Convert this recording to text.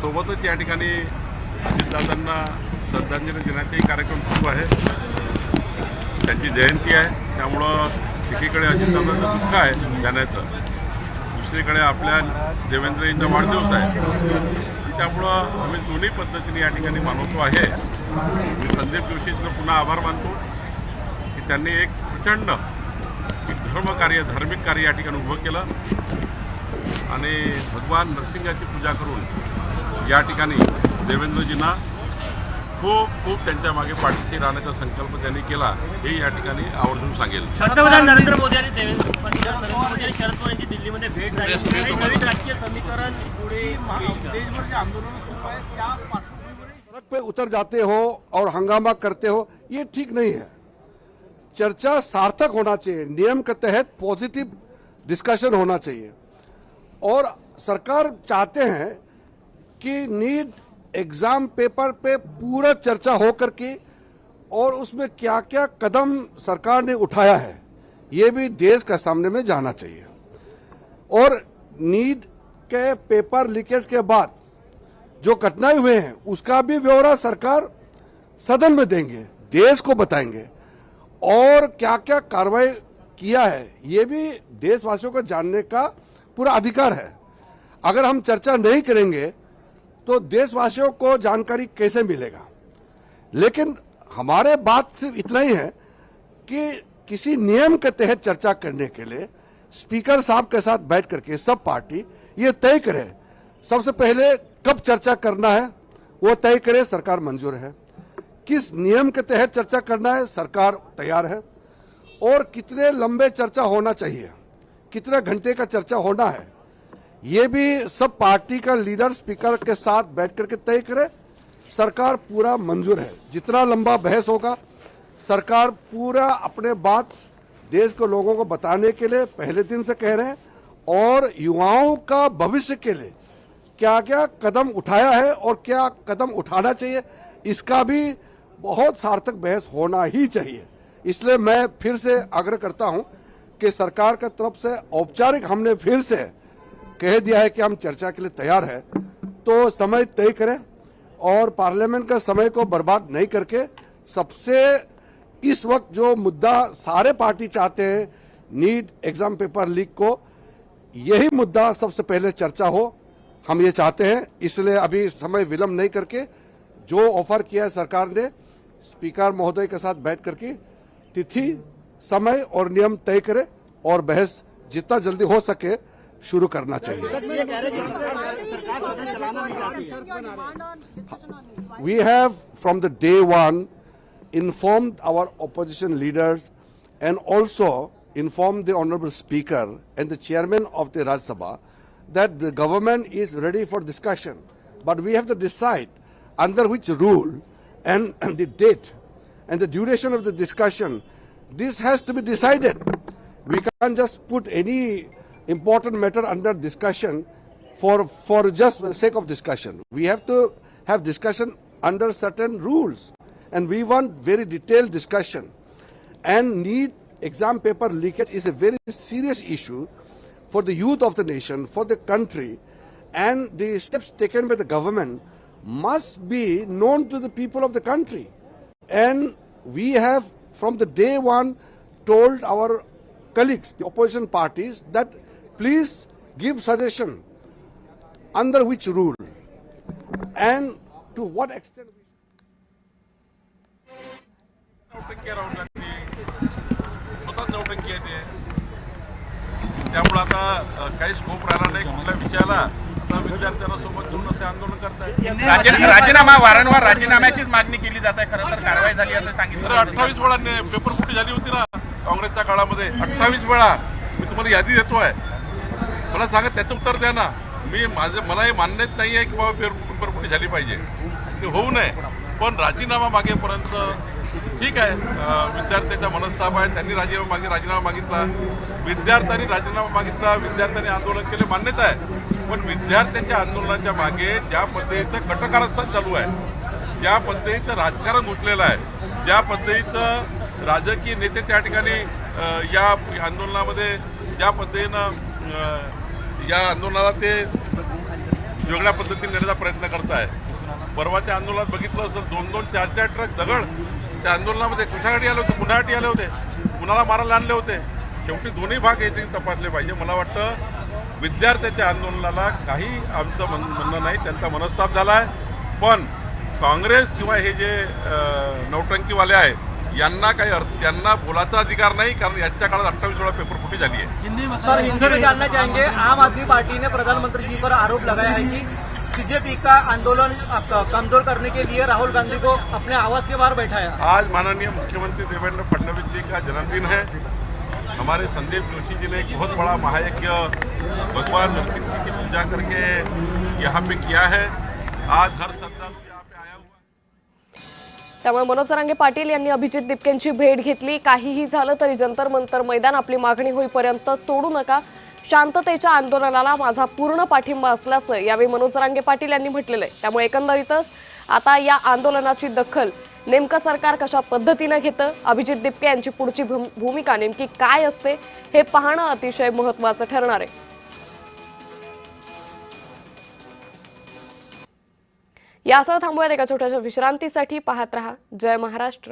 सोबतच या ठिकाणी अजितदादांना श्रद्धांजली देण्याचाही कार्यक्रम सुरू आहे। त्यांची जयंती आहे, त्यामुळं एकीकडे अजितदादांचं दुःख आहे जाण्याचं, दुसरीकडे आपल्या देवेंद्रजींचा वाढदिवस आहे, त्यामुळं आम्ही दोन्ही पद्धतीने या ठिकाणी मानवतो आहे। मी संदीप जोशींचं पुन्हा आभार मानतो की त्यांनी एक प्रचंड धार्मिक कार्य या ठिकाणी उभं केलं आणि भगवान नरसिंहाची पूजा करून या ठिकाणी देवेंद्रजींना खूप खूप त्यांच्या मागे पाठीशी राहण्याचा संकल्प त्यांनी केला, हे या ठिकाणी आवर्जून सांगेल। पंतप्रधान नरेंद्र मोदी आणि पंतप्रधान नरेंद्र मोदी आणि शरद पवार यांची दिल्लीमध्ये भेट झाली, नवीन राजकीय समीकरण पुढे देशभर जे आंदोलन सुरू आहे त्या पार्श्वभूमीवर सड़क पे उतर जाते हो और हंगामा करते हो, ये ठीक नहीं है। चर्चा सार्थक होना चाहिए, नियम के तहत पॉजिटिव डिस्कशन होना चाहिए। और सरकार चाहते हैं कि नीट एग्जाम पेपर पे पूरा चर्चा हो करके और उसमें क्या क्या कदम सरकार ने उठाया है ये भी देश के सामने में जाना चाहिए। और नीट के पेपर लीकेज के बाद जो घटनाएं हुए हैं उसका भी ब्यौरा सरकार सदन में देंगे, देश को बताएंगे और क्या क्या कार्रवाई किया है ये भी देशवासियों को जानने का पूरा अधिकार है। अगर हम चर्चा नहीं करेंगे तो देशवासियों को जानकारी कैसे मिलेगा। लेकिन हमारे बात सिर्फ इतना ही है कि किसी नियम के तहत चर्चा करने के लिए स्पीकर साहब के साथ बैठ करके सब पार्टी ये तय करे, सबसे पहले कब चर्चा करना है वो तय करे, सरकार मंजूर है। किस नियम के तहत चर्चा करना है सरकार तैयार है, और कितने लंबे चर्चा होना चाहिए, कितने घंटे का चर्चा होना है ये भी सब पार्टी का लीडर स्पीकर के साथ बैठ करके तय करे, सरकार पूरा मंजूर है। जितना लंबा बहस होगा सरकार पूरा अपने बात देश के लोगों को बताने के लिए पहले दिन से कह रहे हैं, और युवाओं का भविष्य के लिए क्या क्या कदम उठाया है और क्या कदम उठाना चाहिए इसका भी बहुत सार्थक बहस होना ही चाहिए। इसलिए मैं फिर से आग्रह करता हूं कि सरकार की तरफ से औपचारिक हमने फिर से कह दिया है कि हम चर्चा के लिए तैयार है, तो समय तय करें और पार्लियामेंट का समय को बर्बाद नहीं करके सबसे इस वक्त जो मुद्दा सारे पार्टी चाहते हैं नीट एग्जाम पेपर लीक को, यही मुद्दा सबसे पहले चर्चा हो, हम ये चाहते हैं। इसलिए अभी समय विलंब नहीं करके जो ऑफर किया है सरकार ने स्पीकर महोदय के साथ बैठ करके तिथि समय और नियम तय करे और बहस जितना जल्दी हो सके शुरू करना चाहिए। We have from the day one informed our opposition leaders and also informed the Honorable Speaker and the Chairman of the Rajya Sabha that the government is ready for discussion, but we have to decide under which rule and the date and the duration of the discussion. This has to be decided. We can't just put any important matter under discussion for just the sake of discussion. We have to have discussion under certain rules, and we want very detailed discussion. And NEET exam paper leakage is a very serious issue for the youth of the nation, for the country, and the steps taken by the government must be known to the people of the country. And we have from the day one told our colleagues, the opposition parties, that please give suggestion under which rule and to what extent. त्यामुळे आता काही scope राहणार नाही कुठल्या विषयाला, आता विद्यार्थ्यांना सोबत घेऊन असे आंदोलन करतायत। राजीनामा वारंवार राजीनाम्याचीच मागणी केली जात आहे, खरं तर कारवाई झाली असं सांगितलं। 28 वेळा पेपर फुटी झाली होती ना काँग्रेसच्या काळामध्ये, 28 वेळा। मी तुम्हाला यादी देतोय, मला सांगा त्याचं उत्तर द्या ना। मला हे मान्यच नाही आहे की बाबा पेपर फुटी झाली पाहिजे, ते होऊ नये, पण राजीनामा मागेपर्यंत ठीक आहे। विद्यार्थ्यांचा मनस्ताप आहे, त्यांनी राजीनामा मागितला, विद्यार्थ्यांनी राजीनामा मागितला, विद्यार्थ्यांनी आंदोलन केले, मान्यता आहे। पण विद्यार्थ्यांच्या आंदोलनाच्या मागे ज्या पद्धतीचं कटकारस्थान चालू आहे, ज्या पद्धतीचं राजकारण घुसलेलं आहे, ज्या पद्धतीचं राजकीय नेते त्या ठिकाणी या आंदोलनामध्ये ज्या पद्धतीनं या आंदोलनाला ते वेगळ्या पद्धतीने नेण्याचा प्रयत्न करताय. परवाच्या आंदोलनात बघितलं असेल 2-2, 4-4 ट्रक दगड त्या आंदोलनामध्ये कशासाठी आले होते, कुणासाठी आले होते, कुणाला मारायला आणले होते. शेवटी दोन्ही भाग याचे तपासले पाहिजे. मला वाटतं विद्यार्थ्याच्या आंदोलनाला काही आमचं म्हणणं नाही, त्यांचा मनस्ताप झाला आहे. पण काँग्रेस किंवा हे जे नौटंकीवाले आहेत यांना काही त्यांना बोलाचा अधिकार नाही, कारण याच्या काळात 28 वेळा पेपरफुटी झाली आहे. सर, हिंदी में जानना चाहेंगे, आम आदमी पार्टी ने प्रधानमंत्री जी पर आरोप लगाया है कि बीजेपी का आंदोलन कमजोर करने के लिए राहुल गांधी को अपने आवास के बाहर बैठाया. आज माननीय मुख्यमंत्री देवेंद्र फडणवीस जी का जन्मदिन है. हमारे संदीप जोशी जी ने एक बहुत बड़ा महायज्ञ भगवान नरसिंह जी की पूजा करके यहाँ पे किया है. आज हर श्रद्धालु यहाँ पे आया हुआ. त्यामुळे मनोज जरांगे पाटील यांनी अभिजित दिपकेंची भेट घेतली. काहीही झालं तरी जंतर मंतर मैदान आपली मागणी होईपर्यंत सोडू नका, शांततेच्या आंदोलनाला माझा पूर्ण पाठिंबा असल्याचं यावेळी मनोज जरांगे पाटील यांनी म्हटलेलं आहे. त्यामुळे एकंदरीतच आता या आंदोलनाची दखल नेमकं सरकार कशा पद्धतीने घेतं, अभिजित दिपके यांची पुढची भूमिका नेमकी काय असते हे पाहणं अतिशय महत्त्वाचं ठरणार आहे. यासह थांबूयात एका छोट्याशा विश्रांतीसाठी. पाहत रहा जय महाराष्ट्र.